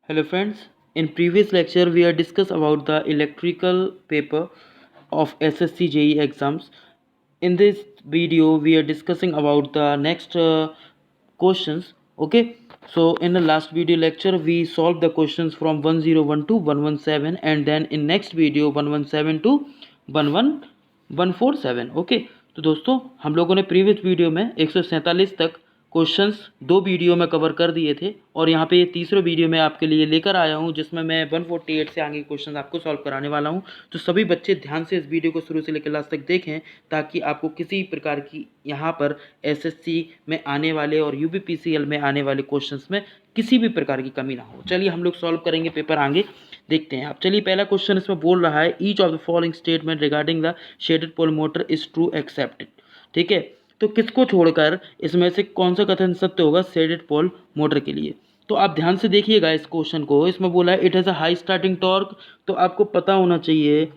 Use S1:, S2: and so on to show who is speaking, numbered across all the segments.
S1: Hello friends, in previous lecture we have discussed about the electrical paper of SSC JEE exams. In this video we are discussing about the next questions. Okay, so in the last video lecture we solved the questions from 101 to 117 and then in next video 117 to 11147. Okay, तो दोस्तों हम लोगों ने previous video में 147 तक questions दो video में cover कर दिए थे और यहाँ पे ये तीसरे वीडियो में आपके लिए लेकर आया हूँ जिसमें मैं 148 से आगे क्वेश्चन आपको सॉल्व कराने वाला हूँ। तो सभी बच्चे ध्यान से इस वीडियो को शुरू से लेकर लास्ट तक देखें ताकि आपको किसी प्रकार की यहाँ पर एसएससी में आने वाले और यूपीपीसीएल में आने वाले क्वेश्चंस में किसी भी प्रकार की कमी ना हो। चलिए हम लोग सॉल्व करेंगे पेपर आगे देखते हैं आप। चलिए पहला क्वेश्चन इसमें बोल रहा है each of the following statement regarding the shaded pole motor is true accepted. ठीक है, तो किसको छोड़कर इसमें से कौन सा कथन सत्य होगा शेडेड पोल मोटर के लिए। तो आप ध्यान से देखिएगा इस क्वेश्चन को। इसमें बोला है it has a high starting torque, तो आपको पता होना चाहिए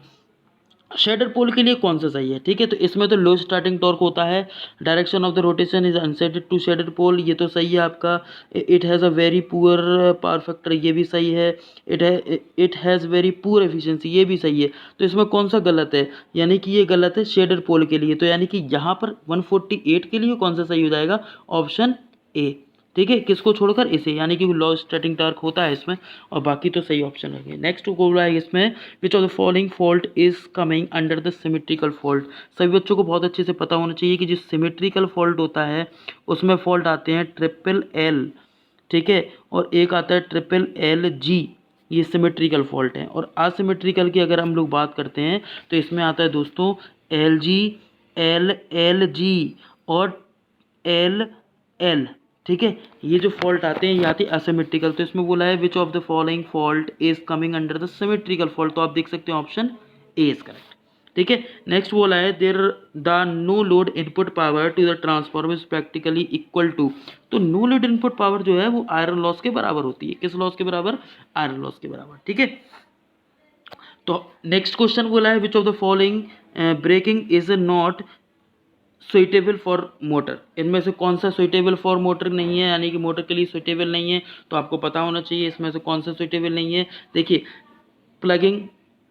S1: शेडेड पोल के लिए कौन सा सही है। ठीक है, तो इसमें तो लो स्टार्टिंग टॉर्क होता है। Direction of the rotation is unshaded to shaded pole, ये तो सही है आपका। It has a very poor power factor, ये भी सही है। It has very poor efficiency, ये भी सही है। तो इसमें कौन सा गलत है, यानी कि ये गलत है शेडेड पोल के लिए। तो यानी कि यहाँ पर 148 के लिए कौन सा सही हो जाएगा, ऑप्शन ए। ठीक है, किसको छोड़कर इसे, यानी कि लॉ स्टार्टिंग टॉर्क होता है इसमें और बाकी तो सही ऑप्शन है। नेक्स्ट बोल रहा है इसमें विच of the following fault is coming under the symmetrical fault. सभी बच्चों को बहुत अच्छे से पता होना चाहिए कि जो सिमेट्रिकल फॉल्ट होता है उसमें फॉल्ट आते हैं ट्रिपल एल, ठीक है, और एक आता है ट्रिपल एल जी, ये सिमेट्रिकल फॉल्ट है। और असिमेट्रिकल की अगर हम लोग बात करते हैं तो इसमें आता है दोस्तों L G, L L G और एल एल। ठीक है, ये जो फॉल्ट आते हैं ये आते हैं असिमेट्रिकल। तो इसमें बोला है which of the following fault is coming under the symmetrical fault, तो आप देख सकते हैं ऑप्शन ए इज करेक्ट। ठीक है, नेक्स्ट बोला है there the no load input power to the transformer is practically equal to, तो नो लोड इनपुट पावर जो है वो आयरन लॉस के बराबर होती है। किस लॉस के बराबर, आयरन लॉस के बराबर। ठीक है, तो नेक्स्ट क्वेश्चन बोला है which of the following breaking is not suitable for motor, इनमें से कौन सा सुइटेबल फॉर मोटर नहीं है, यानी कि मोटर के लिए सुइटेबल नहीं है। तो आपको पता होना चाहिए इसमें से कौन सा सुइटेबल नहीं है। देखिए प्लगिंग,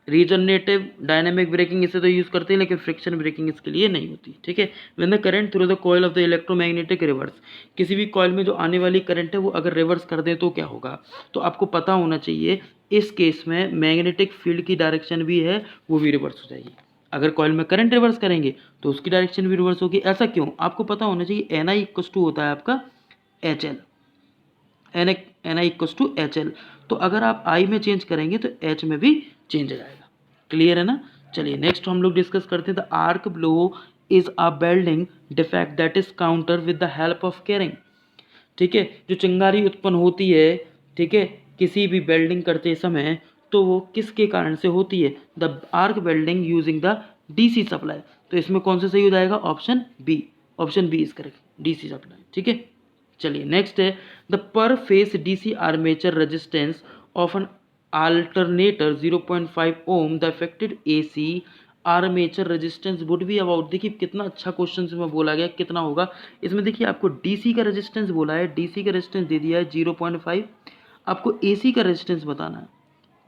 S1: रीजनरेटिव, डायनेमिक ब्रेकिंग इसे तो यूज़ करते हैं लेकिन फ्रिक्शन ब्रेकिंग इसके लिए नहीं होती। ठीक है, when the current through the coil of the electromagnetic reverse, किसी भी कॉइल में जो आने वाली करंट है वो अगर रिवर्स कर दे तो क्या होगा। तो आपको पता होना चाहिए इस केस में मैग्नेटिक फील्ड की डायरेक्शन भी है वो भी रिवर्स हो जाएगी। अगर कॉइल में करंट रिवर्स करेंगे तो उसकी डायरेक्शन भी रिवर्स होगी। ऐसा क्यों, आपको पता होना चाहिए एन आई इक्वस टू होता है आपका H L, N I equals to H L. तो अगर आप आई में चेंज करेंगे तो एच में भी चेंज हो जाएगा। क्लियर है ना। चलिए नेक्स्ट हम लोग डिस्कस करते हैं the arc blow is a welding defect that is counter with the help of carrying. ठीक है, जो चिंगारी उत्पन्न होती है, ठीक है, किसी भी वेल्डिंग करते समय तो वो किसके कारण से होती है, the arc welding using the DC supply. तो इसमें कौन सा सही हो जाएगा, option B, option B is correct, DC supply. ठीक है, चलिए नेक्स्ट है the per phase DC armature resistance of an alternator 0.5 ohm the affected AC armature resistance would be about. देखिए कितना अच्छा क्वेश्चन इसमें बोला गया, कितना होगा इसमें। देखिए आपको डीसी का रेजिस्टेंस बोला है, डीसी का रेजिस्टेंस दे दिया है 0.5, आपको एसी का रेजिस्टेंस बताना है।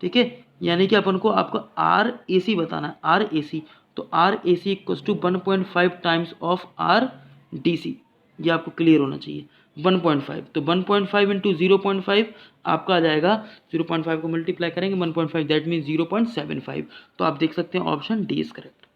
S1: ठीक है, यानी कि अपन को आपको आर ए सी बताना है, आर ए सी। तो R A C equals to 1.5 times of R D C, ये आपको क्लियर होना चाहिए। 1.5, तो 1.5 इंटू 0.5 आपका आ जाएगा, 0.5 को मल्टीप्लाई करेंगे 1.5 दैट मीन 0.75। तो आप देख सकते हैं option D is correct.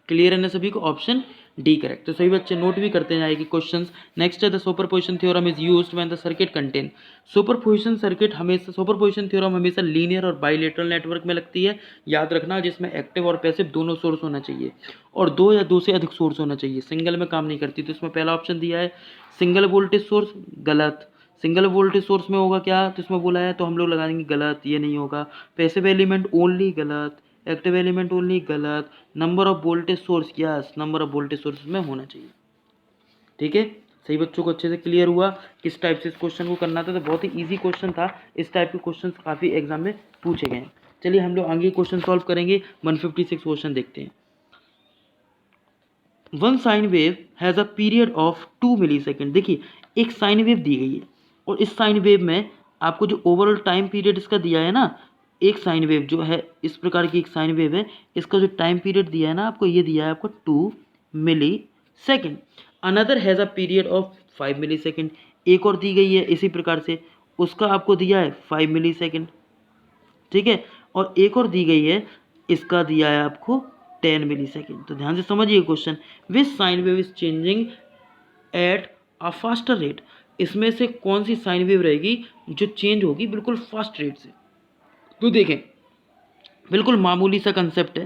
S1: Clear है ना सभी को, ऑप्शन डी करेक्ट। तो सभी बच्चे नोट भी करते जाएंगे क्वेश्चंस। नेक्स्ट है the superposition theorem is used when the circuit contain. Superposition circuit हमेशा, सुपरपोजिशन थ्योरम हमेशा लीनियर और बाइलेटरल नेटवर्क में लगती है। याद रखना जिसमें एक्टिव और पैसिव दोनों सोर्स होना चाहिए और दो या दो से अधिक सोर्स होना चाहिए, सिंगल में काम नहीं करती। तो इसमें पहला ऑप्शन दिया है सिंगल वोल्टेज सोर्स, गलत। सिंगल वोल्टेज सोर्स में होगा क्या, तो इसमें बोला है तो हम लोग लगा देंगे गलत, ये नहीं होगा। पैसिव एलिमेंट ओनली, गलत। एक्टिव एलिमेंट ओनली, गलत। Number of voltage source, yes, number of voltage source में होना चाहिए। ठीक है, सही बच्चों को अच्छे से क्लियर हुआ किस टाइप से इस क्वेश्चन को करना था। तो बहुत ही इजी क्वेश्चन था, इस टाइप के क्वेश्चन काफ़ी एग्जाम में पूछे गए हैं। चलिए हम लोग आगे क्वेश्चन सॉल्व करेंगे। 156 क्वेश्चन देखते हैं। One sine wave has a period of 2 millisecond. देखिए एक साइन वेव दी गई है और इस साइन वेव में आपको जो ओवरऑल टाइम पीरियड इसका दिया है ना, एक साइन वेव जो है इस प्रकार की एक साइन वेव है, इसका जो टाइम पीरियड दिया है ना आपको, ये दिया है आपको 2 millisecond. Another has a period of 5 millisecond, एक और दी गई है इसी प्रकार से, उसका आपको दिया है 5 मिली सेकेंड, ठीक है। और एक और दी गई है, इसका दिया है आपको 10 मिली सेकेंड। तो ध्यान से समझिए question, which sine wave is changing at a faster rate, इसमें से कौन सी साइन वेव रहेगी जो चेंज होगी बिल्कुल फास्ट रेट से। तो देखें, बिल्कुल मामूली सा कंसेप्ट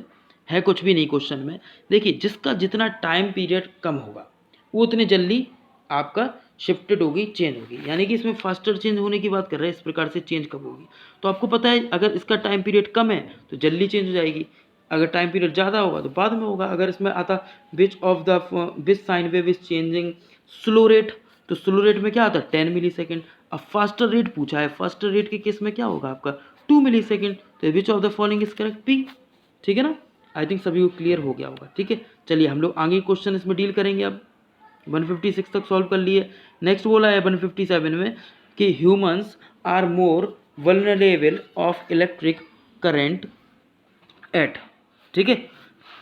S1: है कुछ भी नहीं क्वेश्चन में। देखिए, जिसका जितना टाइम पीरियड कम होगा वो उतने जल्दी आपका शिफ्टेड होगी, चेंज होगी, यानी कि इसमें फास्टर चेंज होने की बात कर रहे हैं। इस प्रकार से चेंज कब होगी, तो आपको पता है अगर इसका टाइम पीरियड कम है तो जल्दी चेंज हो जाएगी, अगर टाइम पीरियड ज़्यादा होगा तो बाद में होगा। अगर इसमें आता which sine wave is changing slow rate, तो स्लो रेट में क्या आता है 10 मिली सेकेंड। अब फास्टर रेट पूछा है, फास्टर रेट के केस में क्या होगा आपका 2 मिली सेकेंड। तो which of the following is correct, P, ठीक है ना। आई थिंक सभी को क्लियर हो गया होगा, ठीक है। चलिए हम लोग आगे क्वेश्चन इसमें डील करेंगे। अब 156 तक सॉल्व कर लिए। नेक्स्ट बोला है 157 में कि humans are more vulnerable of electric current at, ठीक है।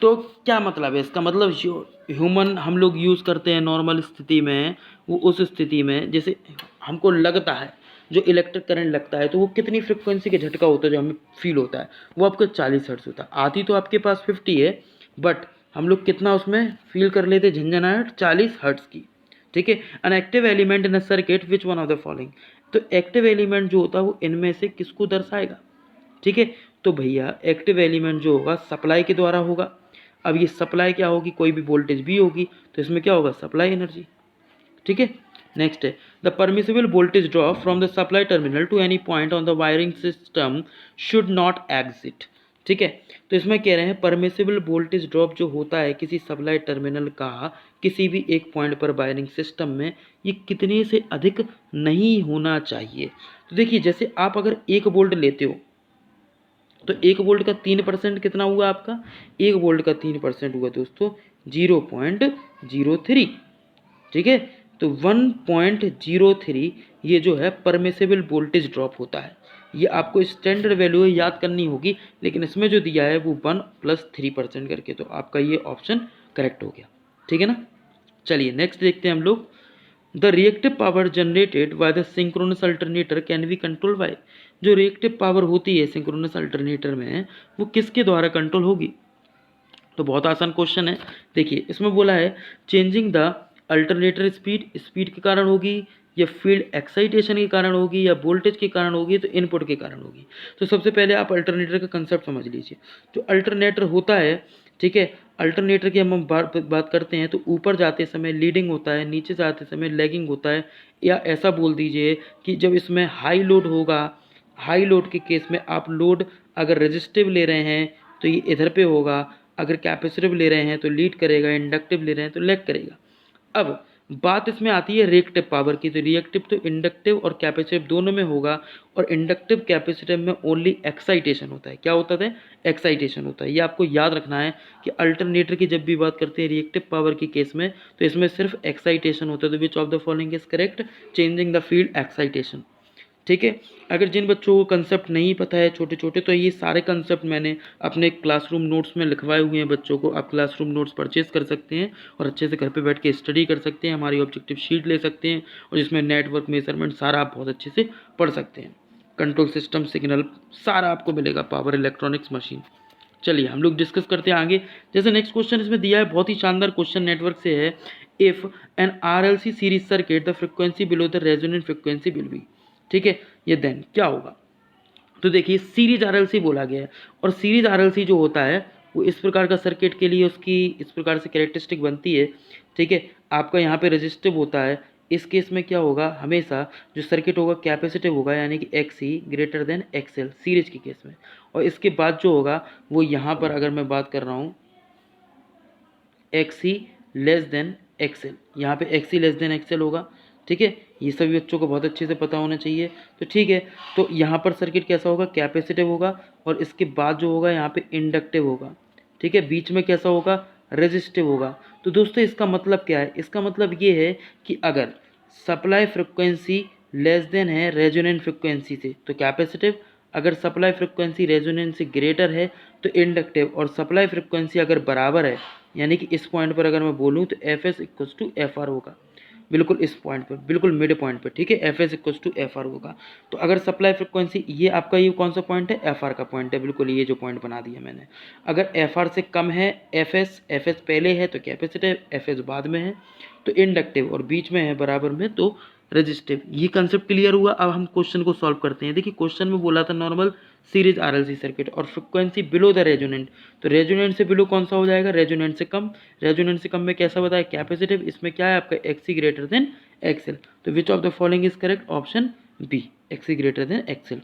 S1: तो क्या मतलब है इसका, मतलब जो ह्यूमन हम लोग यूज़ करते हैं नॉर्मल स्थिति में, वो उस स्थिति में जैसे हमको लगता है जो इलेक्ट्रिक करंट लगता है तो वो कितनी फ्रिक्वेंसी के झटका होता है जो हमें फील होता है, वो आपका 40 हर्ट्ज होता है। आती तो आपके पास 50 है, बट हम लोग कितना उसमें फील कर लेते झंझनाहट 40 हर्ट्ज की, ठीक है। An active element in a circuit which one of the following, तो एक्टिव एलिमेंट जो होता है वो इनमें से किसको दर्शाएगा, ठीक है। तो भैया एक्टिव एलिमेंट जो होगा सप्लाई के द्वारा होगा। अब ये सप्लाई क्या होगी, कोई भी वोल्टेज भी होगी तो इसमें क्या होगा सप्लाई एनर्जी, ठीक है। नेक्स्ट है the permissible voltage drop from the supply terminal to any point on the wiring system should not exit, ठीक है। तो इसमें कह रहे हैं परमिसिबल वोल्टेज ड्रॉप जो होता है किसी सप्लाई टर्मिनल का किसी भी एक पॉइंट पर वायरिंग सिस्टम में, ये कितने से अधिक नहीं होना चाहिए। तो देखिए, जैसे आप अगर 1 वोल्ट लेते हो तो 1 वोल्ट का 3% कितना हुआ आपका, 1 वोल्ट का 3% हुआ दोस्तों 0.03, ठीक है। तो 1.03 ये जो है परमिसिबल वोल्टेज ड्रॉप होता है। ये आपको स्टैंडर्ड वैल्यू याद करनी होगी, लेकिन इसमें जो दिया है वो 1 + 3% करके, तो आपका ये ऑप्शन करेक्ट हो गया, ठीक है ना। चलिए नेक्स्ट देखते हैं हम लोग, the reactive power generated by the synchronous alternator can be control by, जो रिएक्टिव पावर होती है सिंक्रोनस अल्टरनेटर में वो किसके द्वारा कंट्रोल होगी। तो बहुत आसान क्वेश्चन है। देखिए इसमें बोला है changing the alternator speed, speed के कारण होगी या फील्ड एक्साइटेशन के कारण होगी या वोल्टेज के कारण होगी, तो इनपुट के कारण होगी। तो सबसे पहले आप अल्टरनेटर का कंसेप्ट समझ लीजिए। जो अल्टरनेटर होता है, ठीक है, अल्टरनेटर की हम बात करते हैं तो ऊपर जाते समय लीडिंग होता है, नीचे जाते समय लैगिंग होता है, या ऐसा बोल दीजिए कि जब इसमें हाई लोड होगा, हाई लोड के केस में आप लोड अगर रेजिस्टिव ले रहे हैं तो ये इधर पे होगा, अगर कैपेसिटिव ले रहे हैं तो लीड करेगा, इंडक्टिव ले रहे हैं तो लैग करेगा। अब बात इसमें आती है रिएक्टिव पावर की, तो रिएक्टिव तो इंडक्टिव और कैपेसिटिव दोनों में होगा, और इंडक्टिव कैपेसिटिव में ओनली एक्साइटेशन होता है। क्या होता है, एक्साइटेशन होता है। ये आपको याद रखना है कि अल्टरनेटर की जब भी बात करते हैं रिएक्टिव पावर के केस में तो इसमें सिर्फ एक्साइटेशन होता है। तो which of the following is correct, changing the field excitation, ठीक है। अगर जिन बच्चों को कंसेप्ट नहीं पता है छोटे छोटे, तो ये सारे कंसेप्ट मैंने अपने क्लासरूम नोट्स में लिखवाए हुए हैं बच्चों को, आप क्लासरूम नोट्स परचेज कर सकते हैं और अच्छे से घर पे बैठ के स्टडी कर सकते हैं। हमारी ऑब्जेक्टिव शीट ले सकते हैं और जिसमें नेटवर्क मेजरमेंट सारा आप बहुत अच्छे से पढ़ सकते हैं, कंट्रोल सिस्टम, सिग्नल सारा आपको मिलेगा, पावर इलेक्ट्रॉनिक्स मशीन। चलिए हम लोग डिस्कस करते हैं आगे। जैसे नेक्स्ट क्वेश्चन इसमें दिया है, बहुत ही शानदार क्वेश्चन नेटवर्क से है, if an RLC series circuit the frequency below the resonant frequency will be, ठीक है, ये देन क्या होगा। तो देखिए सीरीज RLC बोला गया है, और सीरीज RLC जो होता है वो इस प्रकार का सर्किट के लिए उसकी इस प्रकार से कैरेक्टरिस्टिक बनती है, ठीक है। आपका यहाँ पे रेजिस्टिव होता है, इस केस में क्या होगा, हमेशा जो सर्किट होगा कैपेसिटिव होगा, यानी कि XC greater than XL series के केस में। और इसके बाद जो होगा वो यहाँ पर अगर मैं बात कर रहा हूँ XC लेस देन XL, यहाँ पे XC लेस देन XL होगा, ठीक है। ये सभी बच्चों को बहुत अच्छे से पता होना चाहिए। तो ठीक है, तो यहाँ पर सर्किट कैसा होगा, कैपेसिटिव होगा, और इसके बाद जो होगा यहाँ पे इंडक्टिव होगा, ठीक है। बीच में कैसा होगा, रेजिस्टिव होगा। तो दोस्तों इसका मतलब क्या है, इसका मतलब ये है कि अगर सप्लाई फ्रिक्वेंसी लेस देन है रेजोनेंट फ्रिक्वेंसी से तो कैपेसिटिव, अगर सप्लाई फ्रिक्वेंसी रेजोनेंट से ग्रेटर है तो इंडक्टिव, और सप्लाई फ्रिक्वेंसी अगर बराबर है यानी कि इस पॉइंट पर अगर मैं बोलूँ तो F S equals to F R होगा, बिल्कुल इस पॉइंट पर, बिल्कुल मिड पॉइंट पर, ठीक है, F S equals to F R होगा। तो अगर सप्लाई फ्रिक्वेंसी, ये आपका ये कौन सा पॉइंट है, एफ आर का पॉइंट है, बिल्कुल ये जो पॉइंट बना दिया मैंने, अगर एफ आर से कम है एफ एस पहले है तो कैपेसिटिव, एफ एस बाद में है तो इंडक्टिव, और बीच में है बराबर में तो रेजिस्टिव। ये कंसेप्ट क्लियर हुआ। अब हम क्वेश्चन को सॉल्व करते हैं। देखिए क्वेश्चन में बोला था नॉर्मल सीरीज आरएलसी सर्किट और फ्रिक्वेंसी बिलो द रेजोनेंट, तो रेजोनेंट से बिलो कौन सा हो जाएगा, रेजोनेंट से कम। रेजोनेंट से कम में कैसा बताया, कैपेसिटिव, इसमें क्या है आपका एक्सी ग्रेटर देन एक्सएल, तो which of the following is correct, option B, XC greater than XL.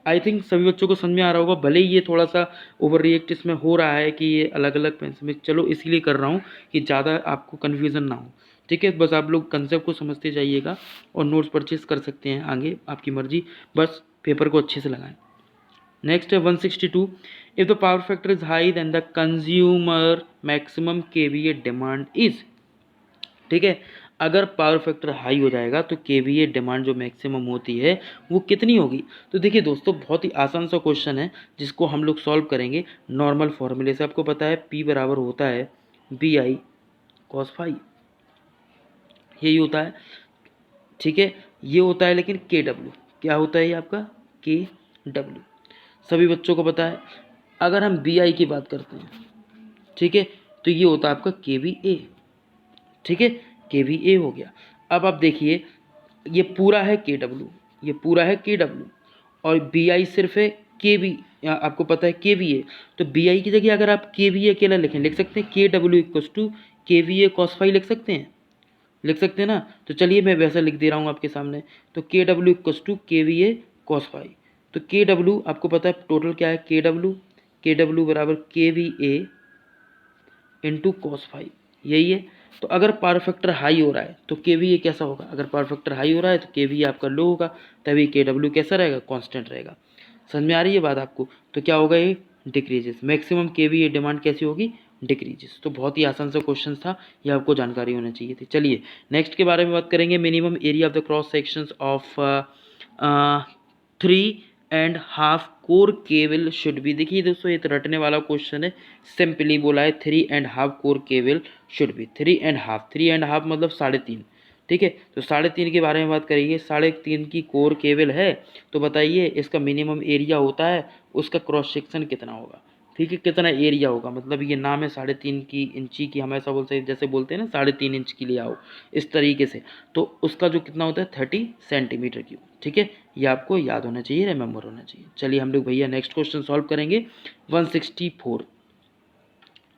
S1: I think सभी बच्चों को समझ में आ रहा होगा, भले ही ये थोड़ा सा ओवर रिएक्ट इसमें हो रहा है कि ये अलग अलग पेंस में, चलो इसीलिए कर रहा हूँ कि ज़्यादा आपको कन्फ्यूज़न ना हो, ठीक है। बस आप लोग कंसेप्ट को समझते जाइएगा और नोट्स परचेज कर सकते हैं आगे, आपकी मर्जी, बस पेपर को अच्छे से लगाएं। नेक्स्ट है 162, if the power factor is high then the consumer maximum KVA demand is, ठीक है, अगर पावर फैक्टर हाई हो जाएगा तो केवीए डिमांड जो मैक्सिमम होती है वो कितनी होगी। तो देखिए दोस्तों बहुत ही आसान सा क्वेश्चन है जिसको हम लोग सॉल्व करेंगे नॉर्मल फॉर्मूले से। आपको पता है P बराबर होता है बी आई कॉस फाई, यही होता है, ठीक है, ये होता है। लेकिन के डब्ल्यू क्या होता है, ये आपका के डब्ल्यू सभी बच्चों को पता है। अगर हम बी आई की बात करते हैं, ठीक है, तो ये होता है आपका के वी ए, ठीक है, के वी ए हो गया। अब आप देखिए ये पूरा है के डब्ल्यू, ये पूरा है के डब्ल्यू, और बी आई सिर्फ है के वी, आपको पता है के वी ए, तो बी आई की जगह अगर आप के वी ए अकेला लिखें, लिख सकते हैं के डब्ल्यू इक्वस टू के वी ए कॉस फाई, लिख सकते हैं, लिख सकते हैं ना। तो चलिए मैं वैसा लिख दे रहा हूँ आपके सामने, तो के डब्ल्यू इक्वस टू के वी ए कॉस फाई, तो के डब्ल्यू आपको पता है टोटल क्या है, के डब्ल्यू बराबर K V A into cos phi, यही है। तो अगर पावर फैक्टर हाई हो रहा है तो के वी ए कैसा होगा, अगर पावर फैक्टर हाई हो रहा है तो के वी ए आपका लो होगा, तभी के डब्ल्यू कैसा रहेगा, कांस्टेंट रहेगा। समझ में आ रही है बात आपको। तो क्या होगा, ये डिक्रीजेस, मैक्सिमम के वी ए डिमांड कैसी होगी, डिक्रीजेस। तो बहुत ही आसान सा क्वेश्चन था, ये आपको जानकारी होना चाहिए थी। चलिए नेक्स्ट के बारे में बात करेंगे, minimum area of the cross sections of 3.5 core cable should be. देखिए दोस्तों ये तो रटने वाला क्वेश्चन है, सिंपली बोला है 3.5 कोर केबल शुड बी, 3.5 मतलब 3.5, ठीक है। तो 3.5 के बारे में बात करेंगे, 3.5 की कोर केबल है, तो बताइए इसका मिनिमम एरिया होता है, उसका क्रॉस सेक्शन कितना होगा, ठीक है, कितना एरिया होगा। मतलब ये नाम है 3.5 की इंची की, हम ऐसा बोलते हैं जैसे बोलते हैं ना 3.5 इंच की ले आओ, इस तरीके से, तो उसका जो कितना होता है 30 सेंटीमीटर क्यूब, ठीक है, ये आपको याद होना चाहिए, रिमेंबर होना चाहिए। चलिए हम लोग भैया नेक्स्ट क्वेश्चन सॉल्व करेंगे 164,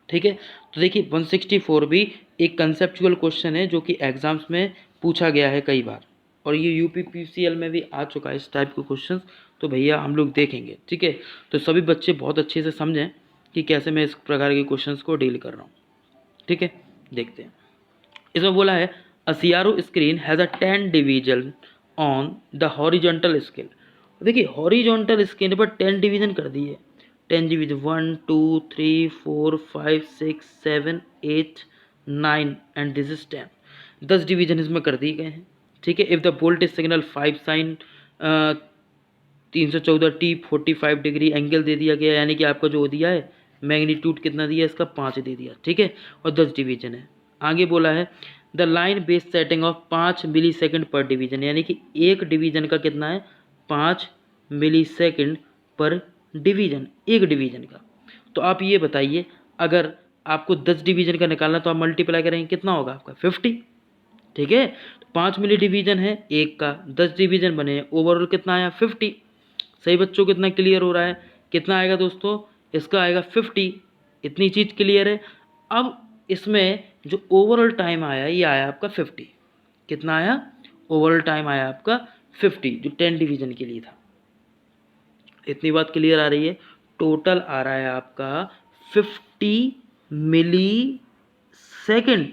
S1: ठीक है। तो देखिए 164 भी एक कंसेप्चुअल क्वेश्चन है जो कि एग्जाम्स में पूछा गया है कई बार, और ये यूपी पीसीएल में भी आ चुका है इस टाइप के क्वेश्चन, तो भैया हम लोग देखेंगे, ठीक है। तो सभी बच्चे बहुत अच्छे से समझें कि कैसे मैं इस प्रकार के क्वेश्चंस को डील कर रहा हूँ, ठीक है। देखते हैं, इसमें बोला है a CRO screen has a 10 division on the horizontal scale. देखिए हॉरिजॉन्टल स्केल पर 10 डिवीजन कर दिए, 10 division 1 2 3 4 5 6 7 8 9 and this is 10, 10 division इसमें कर दिए गए हैं, ठीक है। If the voltage signal 5 sine 314 T 45 degree angle दे दिया गया, यानी कि आपका जो दिया है मैग्नीट्यूड कितना दिया इसका 5 दे दिया, ठीक है, और 10 डिवीजन है। आगे बोला है the line base setting of 5 millisecond per division, यानी कि एक डिवीजन का कितना है 5 मिली सेकेंड पर डिवीजन, एक डिवीजन का। तो आप ये बताइए अगर आपको 10 डिवीजन का निकालना तो आप मल्टीप्लाई करेंगे कितना होगा आपका 50, ठीक है। तो 5 मिली डिवीजन है एक का, 10 डिवीजन बने, ओवरऑल कितना आया 50। सही बच्चों कितना क्लियर हो रहा है, कितना आएगा दोस्तों, इसका आएगा 50, इतनी चीज़ क्लियर है। अब इसमें जो ओवरऑल टाइम आया ये आया आपका 50, कितना आया, ओवरऑल टाइम आया आपका 50 जो 10 डिवीजन के लिए था। इतनी बात क्लियर आ रही है, टोटल आ रहा है आपका 50 मिली सेकेंड,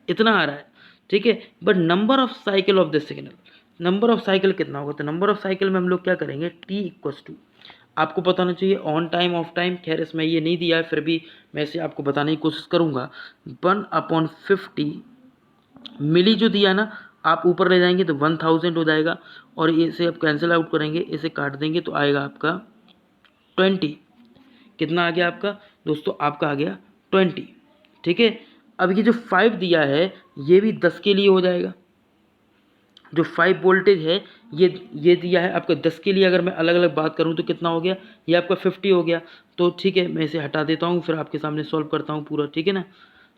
S1: इतना आ रहा है, ठीक है। But number of cycle of the signal, number of cycle कितना होगा, तो नंबर ऑफ साइकिल में हम लोग क्या करेंगे टी इक्वस टू, आपको पता होना चाहिए ऑन टाइम ऑफ टाइम, खैर इसमें ये नहीं दिया है फिर भी मैं इसे आपको बताने की कोशिश करूँगा, 1/50 मिली जो दिया ना आप ऊपर ले जाएंगे तो 1000 हो जाएगा, और इसे आप कैंसिल आउट करेंगे, इसे काट देंगे तो आएगा आपका 20। कितना आ गया आपका दोस्तों? आपका आ गया 20। ठीक है, अब ये जो 5 दिया है ये भी 10 के लिए हो जाएगा। जो 5 वोल्टेज है ये दिया है आपका 10 के लिए। अगर मैं अलग अलग बात करूं तो कितना हो गया? ये आपका 50 हो गया। तो ठीक है, मैं इसे हटा देता हूं, फिर आपके सामने सॉल्व करता हूं पूरा, ठीक है ना।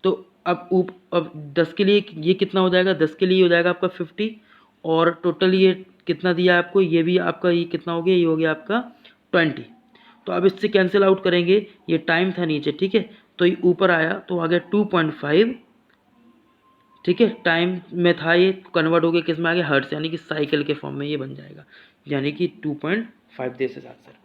S1: तो अब 10 के लिए ये कितना हो जाएगा? 10 के लिए हो जाएगा आपका 50, और टोटल ये कितना दिया है आपको? ये भी आपका ये कितना हो गया? ये हो गया आपका 20। तो अब इससे कैंसिल आउट करेंगे, ये टाइम था नीचे, ठीक है, तो ये ऊपर आया तो आ गया 2.5। ठीक है, टाइम में था ये, कन्वर्ट हो गया किस में आ गया? हर्ट्ज, यानी कि साइकिल के फॉर्म में ये बन जाएगा, यानी कि 2.5 दिस इज आंसर।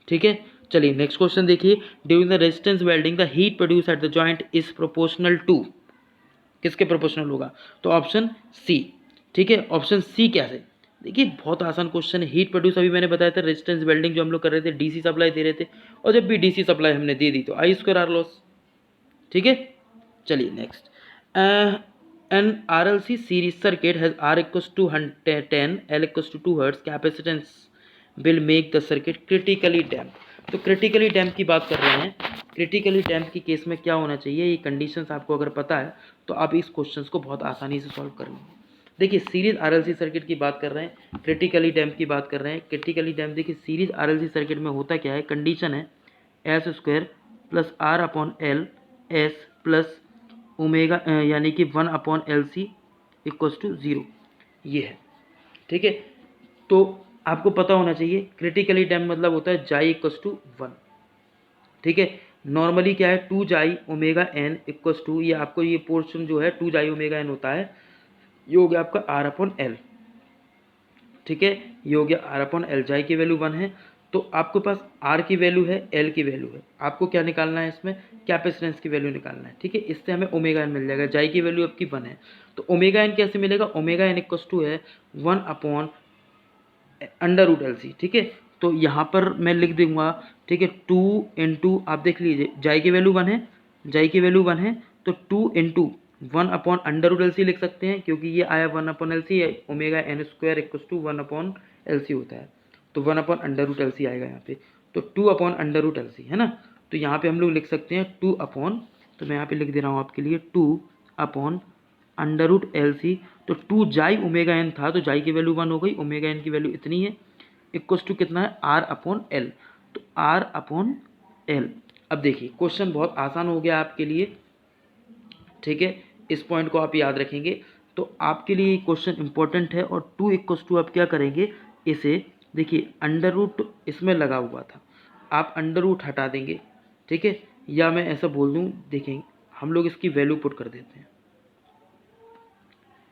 S1: ठीक है, चलिए नेक्स्ट क्वेश्चन देखिए। During the resistance welding the heat produce at the joint is proportional to, किसके प्रोपोर्शनल होगा? तो ऑप्शन सी। ठीक है, ऑप्शन सी कैसे? देखिए बहुत आसान क्वेश्चन है। हीट प्रोड्यूस अभी मैंने बताया था, रेजिस्टेंस वेल्डिंग जो हम लोग कर रहे थे, डीसी सप्लाई दे रहे थे, और जब भी डीसी सप्लाई हमने दे दी तो आई स्क्वायर आर लॉस। ठीक है, चलिए next. An RLC series circuit has R equals to 10, L equals to 2 hertz. Capacitance will make the circuit critically damped. तो क्रिटिकली डैम्प की बात कर रहे हैं। क्रिटिकली डैम्प की केस में क्या होना चाहिए, ये कंडीशंस आपको अगर पता है तो आप इस क्वेश्चंस को बहुत आसानी से सॉल्व कर लेंगे। देखिए सीरीज आरएलसी सर्किट की बात कर रहे हैं, क्रिटिकली डैम्प की बात कर रहे हैं। क्रिटिकली डैम्प देखिए सीरीज आरएलसी सर्किट में होता क्या है, कंडीशन है S square plus R upon L S plus omega, यानी कि 1 upon L C equals to 0, ये है। ठीक है, तो आपको पता होना चाहिए क्रिटिकली डैम्प मतलब होता है जाई इक्वल्स टू 1। ठीक है, नॉर्मली क्या है 2 जाई ओमेगा एन इक्वल्स टू, ये आपको ये पोर्शन जो है 2 जाई ओमेगा एन होता है, ये हो गया आपका आर अपॉन एल। ठीक है, ये हो गया आर अपॉन एल। जाई की वैल्यू 1 है, तो आपके पास आर की वैल्यू है, एल की वैल्यू है, आपको क्या निकालना है इसमें? कैपेसिटेंस की वैल्यू निकालना है। ठीक है, इससे हमें ओमेगा एन मिल जाएगा। जाई की वैल्यू आपकी 1 है, तो ओमेगा एन कैसे मिलेगा? ओमेगा एन इक्वल्स टू है 1 upon under root L C. ठीक है, तो यहाँ पर मैं लिख दूंगा, ठीक है, 2 इंटू, आप देख लीजिए जाई की वैल्यू 1 है, जाई की वैल्यू 1 है, तो 2 into 1 upon under root L C लिख सकते हैं, क्योंकि ये आया 1 upon L C, omega N square equals to 1 upon L C होता है, तो 1 upon under root L C आएगा यहाँ पे, तो 2 upon under root L C है ना। तो यहाँ पे हम लोग लिख सकते हैं 2 अपॉन, तो मैं यहाँ पे लिख दे रहा हूँ आपके लिए 2 upon under root L C. तो 2 जाई ओमेगा एन था, तो जाई की वैल्यू 1 हो गई, ओमेगा एन की वैल्यू इतनी है, इक्वल्स टू कितना है? आर अपॉन एल, तो आर अपॉन एल। अब देखिए क्वेश्चन बहुत आसान हो गया आपके लिए। ठीक है, इस पॉइंट को आप याद रखेंगे तो आपके लिए क्वेश्चन इंपॉर्टेंट है। और 2 इक्वल्स टू आप क्या करेंगे, इसे देखिए अंडर रूट इसमें लगा हुआ था, आप अंडर रूट हटा देंगे। ठीक है, या मैं ऐसा बोल दूं, देखेंगे हम लोग इसकी वैल्यू पुट कर देते हैं।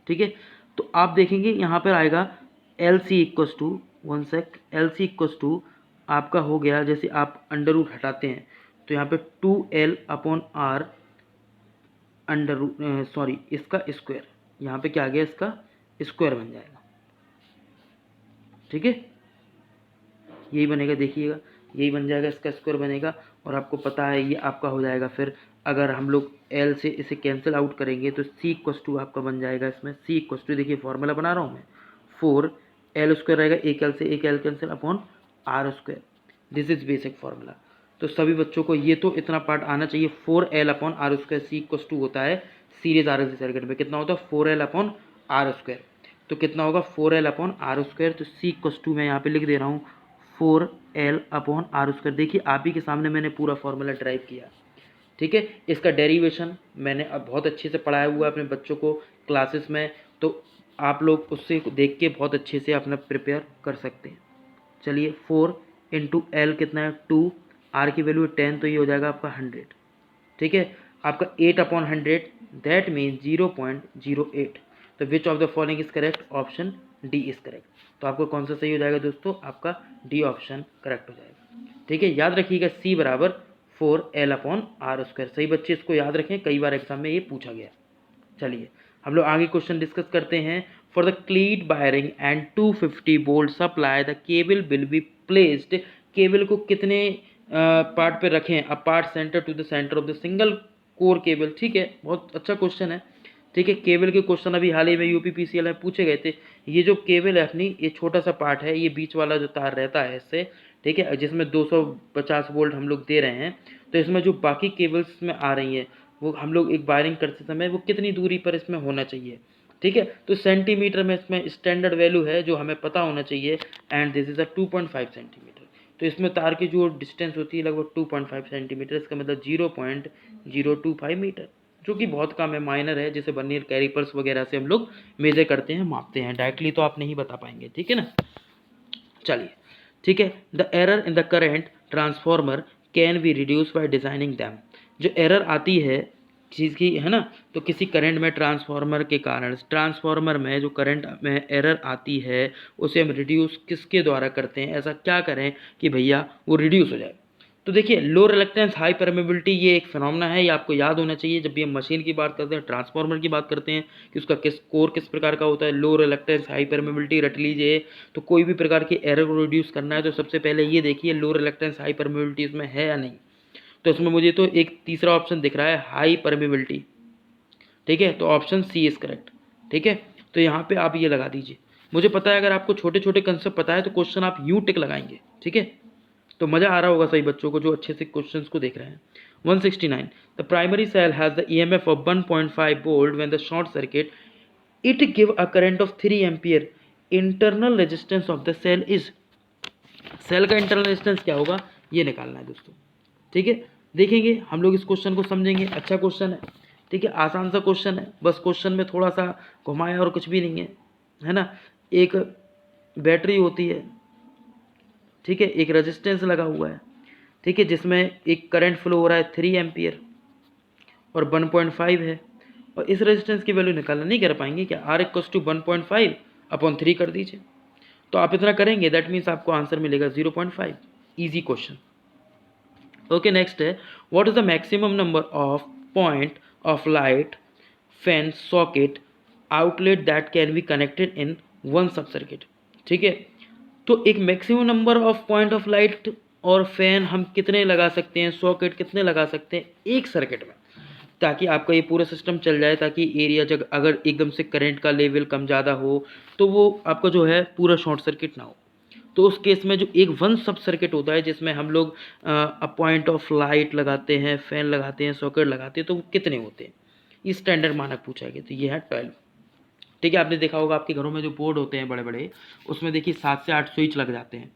S1: ठीक है, तो आप देखेंगे यहाँ पर आएगा L C equals to, one sec, L C equals to आपका हो गया, जैसे आप अंडर रूट हटाते हैं तो यहाँ पे 2L upon R under root, sorry इसका स्क्वायर, यहाँ पे क्या आ गया, इसका स्क्वायर बन जाएगा। ठीक है, यही बनेगा, देखिएगा यही बन जाएगा, इसका स्क्वायर बनेगा। और आपको पता है ये आपका हो जाएगा, फिर अगर हम लोग एल से इसे कैंसिल आउट करेंगे तो सी इक्वस टू आपका बन जाएगा। इसमें सी इक्वस टू देखिए फॉर्मूला बना रहा हूँ मैं, 4L स्क्वायर रहेगा, एक एल से एक L cancel upon R square, this is basic formula. तो सभी बच्चों को ये तो इतना पार्ट आना चाहिए, 4L upon R square, C equals to होता है सीरीज आरएलसी सर्किट में कितना होता है 4L अपॉन आर स्क्वायर, तो कितना होगा 4L अपॉन आर स्क्वायर। तो सी इक्वस टू मैं यहाँ पे लिख दे रहा हूँ 4L अपॉन आर स्क्वायर। देखिए आप ही के सामने मैंने पूरा फॉर्मूला ड्राइव किया। ठीक है, इसका डेरिवेशन मैंने अब बहुत अच्छे से पढ़ाया हुआ है अपने बच्चों को क्लासेस में, तो आप लोग उससे देख के बहुत अच्छे से अपना प्रिपेयर कर सकते हैं। चलिए 4 इंटू एल कितना है 2, आर की वैल्यू 10, तो ये हो जाएगा आपका 100। ठीक है, आपका 8 अपॉन 100 दैट मीन 0.08। तो which of the following is correct? Option D is correct. तो आपका कौन सा सही हो जाएगा दोस्तों? आपका डी ऑप्शन करेक्ट हो जाएगा। ठीक है, याद रखिएगा सी बराबर 4L अपॉन आर स्क्वायर। सही बच्चे इसको याद रखें, कई बार एग्जाम में ये पूछा गया। चलिए हम लोग आगे क्वेश्चन डिस्कस करते हैं। For the cleat wiring and 250 volt supply the cable will be placed. Cable को कितने पार्ट पे रखें? Apart center to the center of the single core cable. ठीक है, बहुत अच्छा क्वेश्चन है। ठीक है, केबल के क्वेश्चन अभी हाल ही में यूपीपीसीएल में पूछे गए थे। ये जो केबल है अपनी, ये छोटा सा पार्ट है, ये बीच वाला जो तार रहता है इससे, ठीक है, जिसमें 250 वोल्ट हम लोग दे रहे हैं, तो इसमें जो बाकी केबल्स में आ रही हैं वो हम लोग एक वायरिंग करते समय वो कितनी दूरी पर इसमें होना चाहिए, ठीक है। तो सेंटीमीटर में इसमें स्टैंडर्ड वैल्यू है जो हमें पता होना चाहिए, and this is a 2.5 centimetre. तो इसमें तार की जो डिस्टेंस होती है लगभग 2.5 सेंटीमीटर, इसका मतलब 0.025 मीटर, जो कि बहुत कम है, माइनर है, जिसे वर्नियर कैलिपर्स वगैरह से हम लोग मेजर करते हैं, मापते हैं। डायरेक्टली तो आप नहीं बता पाएंगे, ठीक है ना। चलिए, ठीक है। The error in the current transformer can be reduce by designing them. जो एरर आती है चीज़ की, है ना, तो किसी करंट में ट्रांसफॉर्मर के कारण, ट्रांसफॉर्मर में जो करंट में एरर आती है उसे हम रिड्यूस किसके द्वारा करते हैं, ऐसा क्या करें कि भैया वो रिड्यूस हो जाए। तो देखिए, लो रिलक्टेंस हाई परमेबिलिटी ये एक फिनोमेना है, ये आपको याद होना चाहिए जब भी हम मशीन की बात करते हैं, ट्रांसफार्मर की बात करते हैं कि उसका कोर किस प्रकार का होता है। लो रिलक्टेंस हाई परमेबिलिटी रट लीजिए। तो कोई भी प्रकार की एरर को रिड्यूस करना है तो सबसे पहले ये देखिए लो रिलक्टेंस हाई परमेबिलिटी इसमें है या नहीं। तो इसमें मुझे तो एक तीसरा ऑप्शन दिख रहा है, हाई परमेबिलिटी, ठीक है, तो ऑप्शन सी इज करेक्ट, ठीक है। तो यहाँ पे आप ये लगा दीजिए। मुझे पता है अगर आपको छोटे छोटे कंसेप्ट पता है तो क्वेश्चन आप यूं टिक लगाएंगे, ठीक है। तो मज़ा आ रहा होगा सही बच्चों को जो अच्छे से क्वेश्चंस को देख रहे हैं। 169, the primary cell has the EMF of 1.5 volt when the short circuit it give a current of 3 ampere. Internal resistance of the cell is, cell का इंटरनल रेजिस्टेंस क्या होगा ये निकालना है दोस्तों, ठीक है। देखेंगे हम लोग इस क्वेश्चन को समझेंगे, अच्छा क्वेश्चन है, ठीक है, आसान सा क्वेश्चन है, बस क्वेश्चन में थोड़ा सा घुमाया और कुछ भी नहीं है ना। एक बैटरी होती है, ठीक है, एक रेजिस्टेंस लगा हुआ है, ठीक है, जिसमें एक करंट फ्लो हो रहा है 3 एम्पियर और 1.5 है, और इस रेजिस्टेंस की वैल्यू निकालना नहीं कर पाएंगे क्या, R इक्वल्स टू 1.5/3 कर दीजिए। तो आप इतना करेंगे, दैट मीन्स आपको आंसर मिलेगा 0.5। Easy question. ओके, नेक्स्ट है, what is the maximum number of point of light fan socket outlet that can be connected in one सब सर्किट, ठीक है। तो एक maximum number of point of light और fan हम कितने लगा सकते हैं, सॉकेट कितने लगा सकते हैं एक सर्किट में, ताकि आपका ये पूरा सिस्टम चल जाए, ताकि एरिया जब अगर एकदम से करंट का लेवल कम ज़्यादा हो तो वो आपका जो है पूरा शॉर्ट सर्किट ना हो। तो उस केस में जो एक वन सब सर्किट होता है जिसमें हम लोग पॉइंट ऑफ लाइट लगाते हैं, फैन लगाते हैं, सॉकेट लगाते हैं, तो वो कितने होते हैं, ये स्टैंडर्ड मानक पूछा गया। तो ये है 12, ठीक है। आपने देखा होगा आपके घरों में जो बोर्ड होते हैं बड़े बड़े, उसमें देखिए 7 से 8 स्विच लग जाते हैं,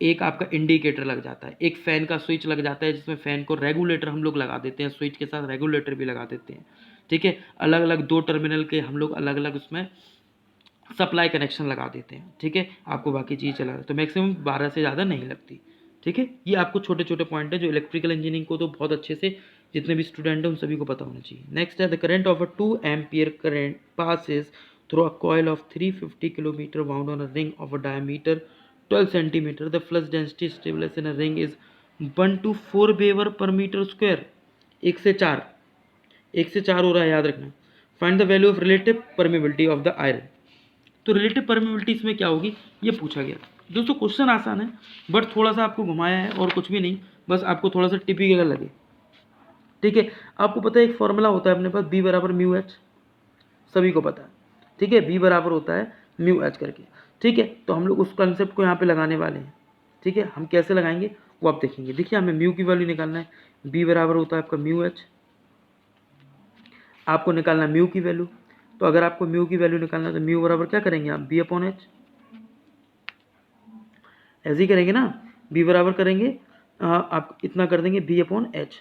S1: एक आपका इंडिकेटर लग जाता है, एक फ़ैन का स्विच लग जाता है जिसमें फ़ैन को रेगुलेटर हम लोग लगा देते हैं, स्विच के साथ रेगुलेटर भी लगा देते हैं, ठीक है। अलग अलग 2 टर्मिनल के हम लोग अलग अलग उसमें सप्लाई कनेक्शन लगा देते हैं, ठीक है। आपको बाकी चीज़ चला तो मैक्सिमम 12 से ज़्यादा नहीं लगती, ठीक है। ये आपको छोटे छोटे पॉइंट है जो इलेक्ट्रिकल इंजीनियरिंग को तो बहुत अच्छे से जितने भी स्टूडेंट हैं उन सभी को पता होना चाहिए। नेक्स्ट है, the current of a 2 ampere current passes through a coil of 350 km wound on a ring of a diameter 12 cm. The flux density stabilized in a ring is 1 to 4 Weber per meter square। 1 से 4 हो रहा है, याद रखना। Find the value of relative permeability of the iron. तो relative permeability इसमें क्या होगी ये पूछा गया दोस्तों। क्वेश्चन आसान है बट थोड़ा सा आपको घुमाया है और कुछ भी नहीं, बस आपको थोड़ा सा टिपिकल लगे, ठीक है। आपको पता है एक फॉर्मूला होता है अपने पास, B बराबर म्यू एच, सभी को पता है, ठीक है। B बराबर होता है म्यू एच करके, ठीक है। तो हम लोग उस कंसेप्ट को यहाँ पे लगाने वाले हैं, ठीक है। हम कैसे लगाएंगे वो आप देखेंगे। देखिए हमें म्यू की वैल्यू निकालना है, B बराबर होता है आपका म्यू एच, आपको निकालना है म्यू की वैल्यू। तो अगर आपको म्यू की वैल्यू निकालना है तो म्यू बराबर क्या करेंगे आप, B/H, ऐसे ही करेंगे ना, B बराबर करेंगे आप इतना कर देंगे B/H,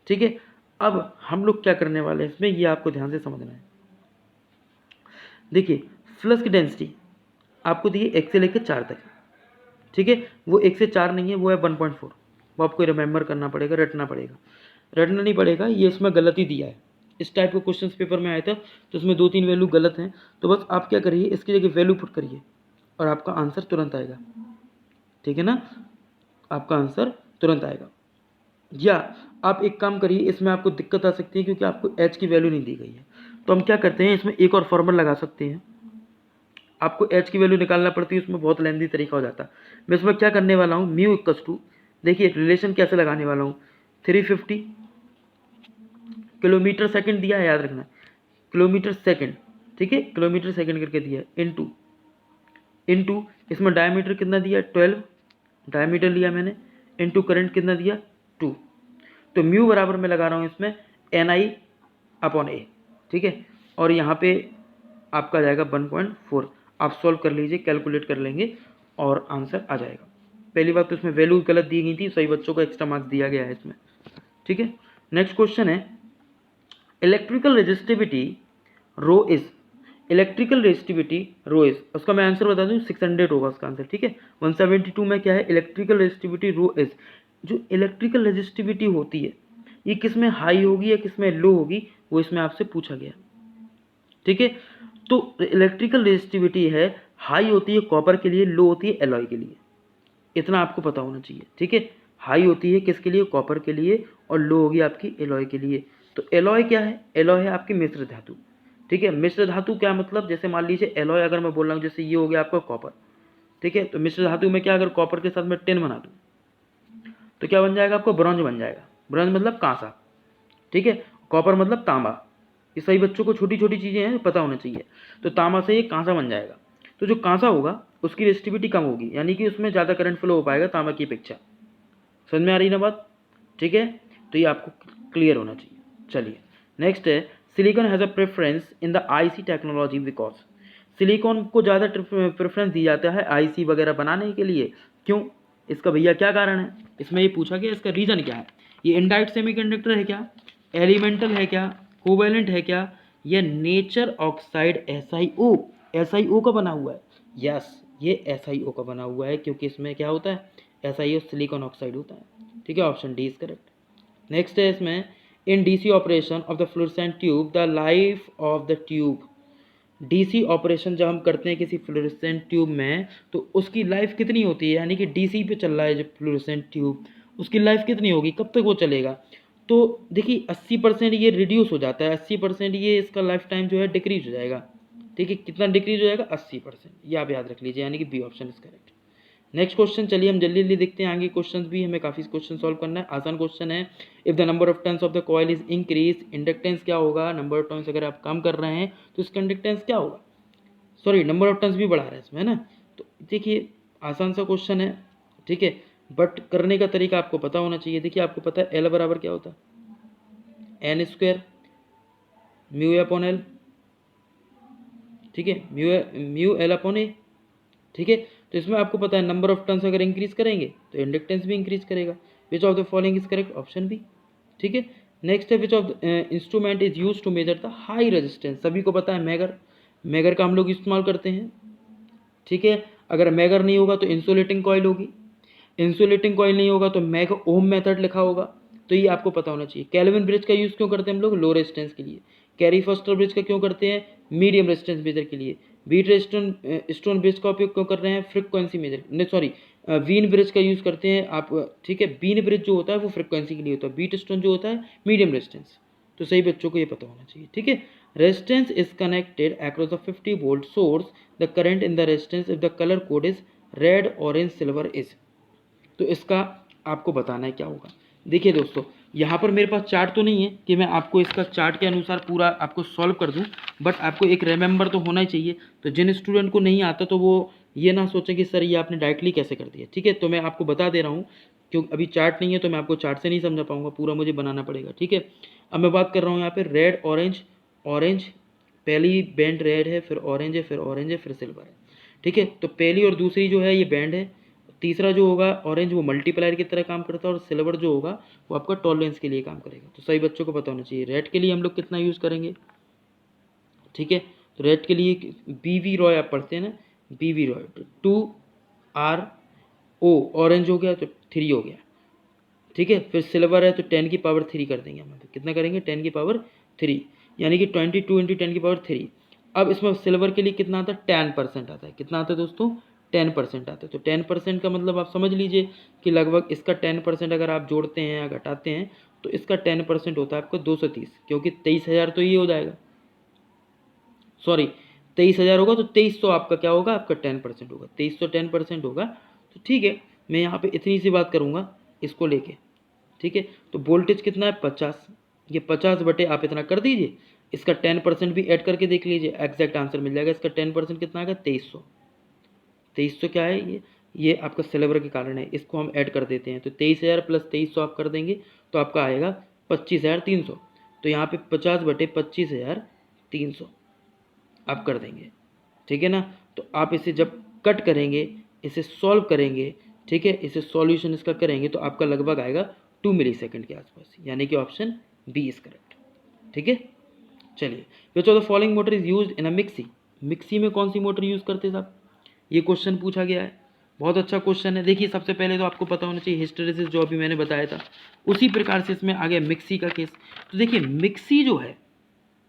S1: ठीक है। अब हम लोग क्या करने वाले हैं इसमें, ये आपको ध्यान से समझना है। देखिए फ्लक्स की डेंसिटी आपको दिए 1 से लेकर 4 तक, ठीक है। वो 1 से 4 नहीं है, वो है 1.4। वो आपको रिमेंबर करना पड़ेगा, रटना पड़ेगा, रटना नहीं पड़ेगा, ये इसमें गलत ही दिया है। इस टाइप का क्वेश्चन पेपर में आया था तो उसमें 2-3 वैल्यू गलत हैं, तो बस आप क्या करिए इसकी जगह वैल्यू पुट करिए और आपका आंसर तुरंत आएगा, ठीक है ना, आपका आंसर तुरंत आएगा। या आप एक काम करिए, इसमें आपको दिक्कत आ सकती है क्योंकि आपको एच की वैल्यू नहीं दी गई है, तो हम क्या करते हैं इसमें एक और फॉर्मूला लगा सकते हैं। आपको एच की वैल्यू निकालना पड़ती है, उसमें बहुत लेंदी तरीका हो जाता है। मैं इसमें क्या करने वाला हूँ, म्यू इक्वल्स टू, देखिए रिलेशन कैसे लगाने वाला हूँ, 350 किलोमीटर सेकंड दिया है, याद रखना किलोमीटर सेकंड, ठीक है, किलोमीटर सेकंड करके दिया है, इनटू इसमें डायमीटर कितना दिया 12 डायमीटर लिया मैंने, इनटू करंट कितना दिया 2। तो म्यू बराबर मैं लगा रहा हूँ इसमें NI/A, ठीक है, और यहाँ पे आपका जाएगा 1.4। आप सॉल्व कर लीजिए, कैलकुलेट कर लेंगे और आंसर आ जाएगा। पहली बात तो इसमें वैल्यू गलत दी गई थी, सही बच्चों को एक्स्ट्रा मार्क्स दिया गया है इसमें, ठीक है। नेक्स्ट क्वेश्चन है electrical resistivity rho is, electrical resistivity rho is, उसका मैं आंसर बता दूं 600 होगा उसका आंसर, ठीक है। 172 में क्या है, इलेक्ट्रिकल रेजिस्टिविटी रो इज। जो इलेक्ट्रिकल रेजिस्टिविटी होती है ये किस में हाई होगी या किस में लो होगी, वो इसमें आपसे पूछा गया, ठीक है। तो इलेक्ट्रिकल रेजिस्टिविटी है, हाई होती है कॉपर के लिए, लो होती है एलॉय के लिए, इतना आपको पता होना चाहिए, ठीक है। हाई होती है किसके लिए, कॉपर के लिए, और लो होगी आपकी एलॉय के लिए। तो एलॉय क्या है, एलॉय है आपकी मिश्र धातु, ठीक है। मिश्र धातु क्या मतलब, जैसे मान लीजिए एलॉय अगर मैं बोल रहा हूँ, जैसे ये हो गया आपका कॉपर, ठीक है। तो मिश्र धातु में क्या, अगर कॉपर के साथ में टिन बना दूँ तो क्या बन जाएगा आपको, ब्रॉन्ज बन जाएगा। ब्रॉन्ज मतलब कांसा, ठीक है। कॉपर मतलब तांबा। ये सही बच्चों को छोटी छोटी चीज़ें हैं, पता होना चाहिए। तो तांबा से ये कांसा बन जाएगा। तो जो कांसा होगा उसकी रेजिस्टिविटी कम होगी, यानी कि उसमें ज़्यादा करंट फ्लो हो पाएगा तांबा की अपेक्षा। समझ में आ रही ना बात, ठीक है। तो ये आपको क्लियर होना चाहिए। चलिए नेक्स्ट है silicon has a preference in the IC technology because, silicon को ज़्यादा प्रेफरेंस दी जाता है IC वगैरह बनाने के लिए, क्यों, इसका भैया क्या कारण है, इसमें ये पूछा गया, इसका रीज़न क्या है। ये इनडायरेक्ट सेमीकंडक्टर है क्या, एलिमेंटल है क्या, कोवेलेंट है क्या, या नेचर ऑक्साइड SiO का बना हुआ है। यस, ये SiO का बना हुआ है, क्योंकि इसमें क्या होता है, SiO सिलिकॉन ऑक्साइड होता है, ठीक है। Option D is correct. Next है इसमें इन DC operation of the fluorescent tube the life of the tube, DC operation जब हम करते हैं किसी फ्लोरेसेंट ट्यूब में तो उसकी लाइफ कितनी होती है, यानी कि DC पे चल रहा है जो फ्लोरेसेंट ट्यूब, उसकी लाइफ कितनी होगी, कब तक वो चलेगा। तो देखिए 80% ये रिड्यूस हो जाता है, 80% ये इसका लाइफ टाइम जो है डिक्रीज हो जाएगा, ठीक है। कितना डिक्रीज हो जाएगा, 80%, ये आप याद रख लीजिए, यानी कि B option is correct. Next question, चलिए हम जल्दी जल्दी देखते हैं आगे क्वेश्चंस भी, हमें काफ़ी क्वेश्चन सॉल्व करना है। आसान क्वेश्चन है, if the number of turns of the coil is increase, inductance क्या होगा, नंबर ऑफ टर्न्स अगर आप कम कर रहे हैं तो इसका इंडक्टेंस क्या होगा, सॉरी नंबर ऑफ टर्न्स भी बढ़ा रहा है इसमें, है ना। तो देखिए आसान सा क्वेश्चन है, ठीक है, बट करने का तरीका आपको पता होना चाहिए। देखिए आपको पता है एल बराबर क्या होता है, n² म्यू अपॉन एल, ठीक है, म्यू एल अपॉन ए, ठीक है। तो इसमें आपको पता है नंबर ऑफ टर्न्स अगर इंक्रीज करेंगे तो इंडक्टेंस भी इंक्रीज करेगा। Which of the following is correct, option B, ठीक है। नेक्स्ट है which of instrument is use to measure the high resistance, सभी को पता है मैगर का हम लोग इस्तेमाल करते हैं, ठीक है। अगर मैगर नहीं होगा तो इंसुलेटिंग कॉइल होगी, इंसुलेटिंग कॉइल नहीं होगा तो मैग ओम मेथड लिखा होगा, तो ये आपको पता होना चाहिए। केल्विन ब्रिज का यूज़ क्यों करते हैं हम लोग, लो रेजिस्टेंस के लिए। कैरी फॉस्टर ब्रिज का क्यों करते हैं, मीडियम रेजिस्टेंस मेजर के लिए। बीट स्टोन ब्रिज का उपयोग क्यों कर रहे हैं, फ्रिक्वेंसी मेजर, नहीं सॉरी वीन ब्रिज का यूज़ करते हैं आप, ठीक है। बीन ब्रिज जो होता है वो फ्रिक्वेंसी के लिए होता है, बीट स्टोन जो होता है मीडियम रेजिस्टेंस। तो सही बच्चों को ये पता होना चाहिए, ठीक है। Resistance is connected across the 50 volt source, the current in the resistance if the colour code is red orange silver is, तो इसका आपको बताना है क्या होगा। देखिए दोस्तों यहाँ पर मेरे पास चार्ट तो नहीं है कि मैं आपको इसका चार्ट के अनुसार पूरा आपको सॉल्व कर दूं, बट आपको एक रिमेंबर तो होना ही चाहिए। तो जिन स्टूडेंट को नहीं आता तो वो ये ना सोचें कि सर ये आपने डायरेक्टली कैसे कर दिया, ठीक है। तो मैं आपको बता दे रहा हूँ, क्योंकि अभी चार्ट नहीं है तो मैं आपको चार्ट से नहीं समझा पाऊँगा, पूरा मुझे बनाना पड़ेगा, ठीक है। अब मैं बात कर रहा हूँ यहाँ पर रेड ऑरेंज, ऑरेंज पहली बैंड रेड है, फिर ऑरेंज है, फिर ऑरेंज है, फिर सिल्वर है, ठीक है। तो पहली और दूसरी जो है ये बैंड है, तीसरा जो होगा ऑरेंज वो मल्टीप्लायर की तरह काम करता है, और सिल्वर जो होगा वो आपका टॉलरेंस के लिए काम करेगा। तो सही बच्चों को पता होना चाहिए। रेड के लिए हम लोग कितना यूज़ करेंगे, ठीक है। तो रेड के लिए BV रॉय आप पढ़ते हैं ना, BV रॉय 2RO, ऑरेंज हो गया तो 3 हो गया, ठीक है। फिर सिल्वर है तो 10 की पावर 3 कर देंगे हम, कितना करेंगे 10 की पावर 3, यानी कि 22 इंटू 10 की पावर 3। अब इसमें सिल्वर के लिए कितना आता है, 10% आता है, कितना आता है दोस्तों 10% आता है। तो 10% का मतलब आप समझ लीजिए कि लगभग इसका 10% अगर आप जोड़ते हैं या घटाते हैं तो इसका 10% होता है आपको 230, क्योंकि 23,000 तो ये हो जाएगा, सॉरी 23,000 होगा तो 2300 आपका क्या होगा, आपका 10% होगा, 2300 10% होगा। तो ठीक है, मैं यहाँ पे इतनी सी बात करूँगा इसको लेके, ठीक है। तो वोल्टेज कितना है 50, ये 50 बटे आप इतना कर दीजिए, इसका 10% भी ऐड करके देख लीजिए, एग्जैक्ट आंसर मिल जाएगा। इसका 10% कितना आएगा? 2300। 2300 क्या है? ये आपका सिल्वर के कारण है, इसको हम ऐड कर देते हैं। तो 23,000 प्लस 2300 आप कर देंगे तो आपका आएगा 25,300। तो यहाँ पे 50/25,300 आप कर देंगे, ठीक है ना। तो आप इसे जब कट करेंगे, इसे सॉल्व करेंगे, ठीक है, इसे सॉल्यूशन इसका करेंगे तो आपका लगभग आएगा 2 मिलीसेकंड के आसपास, यानी कि ऑप्शन बी इज करेक्ट, ठीक है। चलिए, विच of the following motor is used in a mixie? Mixie में कौन सी मोटर यूज़ करते साहब? ये क्वेश्चन पूछा गया है, बहुत अच्छा क्वेश्चन है। देखिए, सबसे पहले तो आपको पता होना चाहिए हिस्टेरेसिस जो अभी मैंने बताया था, उसी प्रकार से इसमें आ गया मिक्सी का केस। तो देखिए, मिक्सी जो है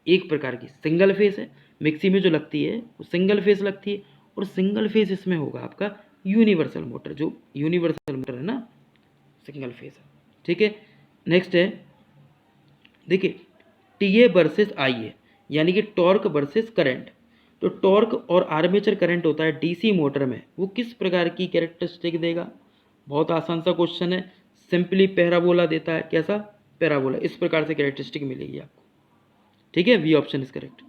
S1: एक प्रकार की सिंगल फेस है, मिक्सी में जो लगती है वो सिंगल फेस लगती है, और सिंगल फेस इसमें होगा आपका यूनिवर्सल मोटर। जो यूनिवर्सल मोटर है ना, सिंगल फेस है, ठीक है। नेक्स्ट है, देखिए, टीए वर्सेस आई है, यानी कि टॉर्क वर्सेस करंट। तो टॉर्क और आर्मेचर करंट होता है डीसी मोटर में, वो किस प्रकार की कैरेक्टरिस्टिक देगा? बहुत आसान सा क्वेश्चन है, सिंपली पैराबोला देता है। कैसा? पैराबोला, इस प्रकार से कैरेक्टरिस्टिक मिलेगी आपको, ठीक है। B option is correct.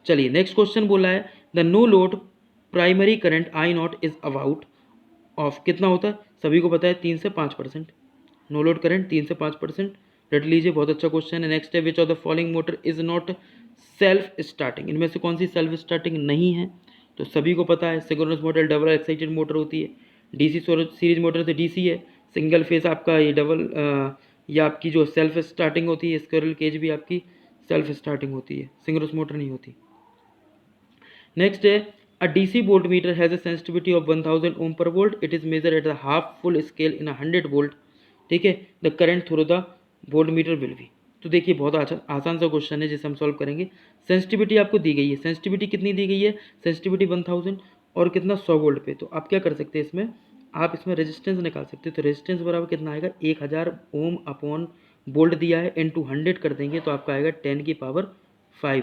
S1: चलिए, नेक्स्ट क्वेश्चन बोला है the no load primary current I naught is about of, कितना होता है? सभी को पता है 3 से 5%। नो लोड करंट 3 से 5%, रट लीजिए, बहुत अच्छा क्वेश्चन है। नेक्स्ट है which of the following motor is not self starting? इनमें से कौन सी सेल्फ स्टार्टिंग नहीं है? तो सभी को पता है synchronous motor double excited motor होती है, डीसी सीरीज मोटर से डीसी है, सिंगल फेस आपका ये डबल या आपकी जो सेल्फ स्टार्टिंग होती है स्क्विरल केज भी आपकी सेल्फ स्टार्टिंग होती है, सिंक्रोनस मोटर नहीं होती। नेक्स्ट है a DC voltmeter has a sensitivity of 1000 ohm per volt. It is measured at the half full scale in a 100 volt. ठीक है, the current through the voltmeter will be. तो देखिए, बहुत आसान सा क्वेश्चन है जिसे हम सॉल्व करेंगे। सेंसिटिविटी आपको दी गई है, सेंसिटिविटी कितनी दी गई है? सेंसिटिविटी 1000 और कितना 100 वोल्ट पे। तो आप क्या कर सकते हैं इसमें, आप इसमें रेजिस्टेंस निकाल सकते हैं। तो रेजिस्टेंस बराबर कितना आएगा? 1000 ओम अपॉन वोल्ट दिया है, इनटू 100 कर देंगे तो आपका आएगा 10⁵,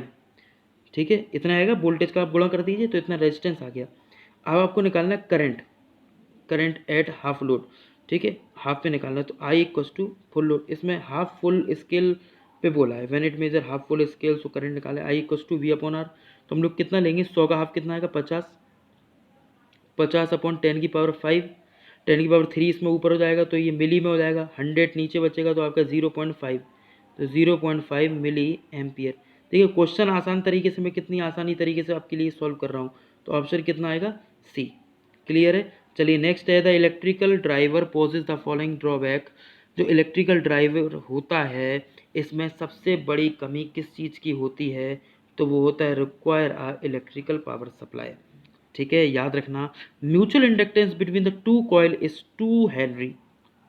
S1: ठीक है। इतना आएगा, वोल्टेज का आप गुणा कर दीजिए तो इतना रेजिस्टेंस आ गया। अब आपको निकालना है current, current at half load, ठीक है, हाफ पे निकालना है। तो I equals to full load, इसमें हाफ फुल स्केल पे बोला है, when it measure half full scale so current निकाले I equals to V upon R. तो हम लोग कितना लेंगे? 100 का हाफ कितना आएगा? 50, 50 अपॉन 10⁵, 10⁵ इसमें ऊपर हो जाएगा तो ये मिली में हो जाएगा, 100 नीचे बचेगा तो आपका 0.5, तो 0.5 मिली एम्पियर। देखिए, क्वेश्चन आसान तरीके से मैं कितनी आसानी तरीके से आपके लिए सॉल्व कर रहा हूँ। तो ऑप्शन कितना आएगा? सी। क्लियर है। चलिए, नेक्स्ट है the electrical driver poses the following drawback. जो इलेक्ट्रिकल ड्राइवर होता है इसमें सबसे बड़ी कमी किस चीज़ की होती है? तो वो होता है रिक्वायर आ इलेक्ट्रिकल पावर सप्लाई, ठीक है। याद रखना, mutual inductance between the two coil is 2 Henry.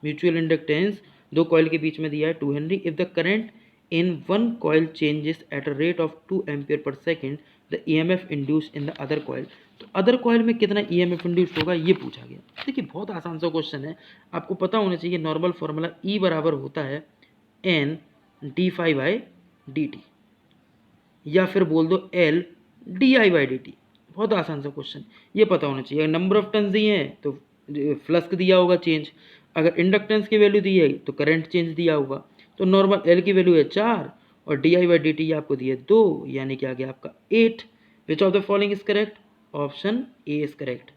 S1: Mutual inductance दो कॉइल के बीच में दिया है 2 Henry. If the current in one coil changes at a rate of 2 ampere per second, the EMF induced in the other coil. तो other coil में कितना EMF induced होगा ये पूछा गया। देखिए, बहुत आसान सा क्वेश्चन है, आपको पता होना चाहिए नॉर्मल फार्मूला E बराबर होता है N d∅/dt, या फिर बोल दो L di/dt। बहुत आसान सा क्वेश्चन, ये पता होना चाहिए। नंबर ऑफ टर्न्स दिए हैं तो फ्लक्स दिया होगा चेंज, अगर इंडक्टेंस की वैल्यू दी है तो करंट चेंज दिया होगा। तो नॉर्मल एल की वैल्यू है 4 और di/dt आपको दिया 2, यानी कि आ गया आपका 8। विच of the following is correct? Option A is correct,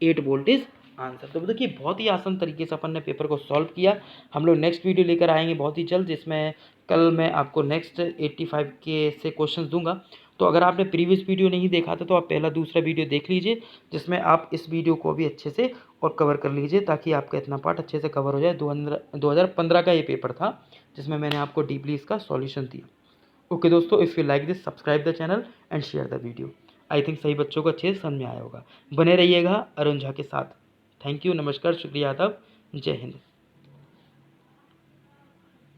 S1: 8 volt is answer. तो देखिए, बहुत ही आसान तरीके से अपन ने पेपर को सॉल्व किया। हम लोग नेक्स्ट वीडियो लेकर आएंगे बहुत ही जल्द, जिसमें कल मैं आपको नेक्स्ट 85 के से क्वेश्चन दूंगा। तो अगर आपने प्रीवियस वीडियो नहीं देखा था तो आप पहला दूसरा वीडियो देख लीजिए, जिसमें आप इस वीडियो को भी अच्छे से और कवर कर लीजिए, ताकि आपका इतना पार्ट अच्छे से कवर हो जाए। 2015 का ये पेपर था जिसमें मैंने आपको डीपली इसका सॉल्यूशन दिया। ओके दोस्तों, if you like this, subscribe the channel and share the video. I think सभी बच्चों को अच्छे से समझ में आया होगा। बने रहिएगा अरुण झा के साथ। थैंक यू, नमस्कार, शुक्रिया, आदाब, जय हिंद।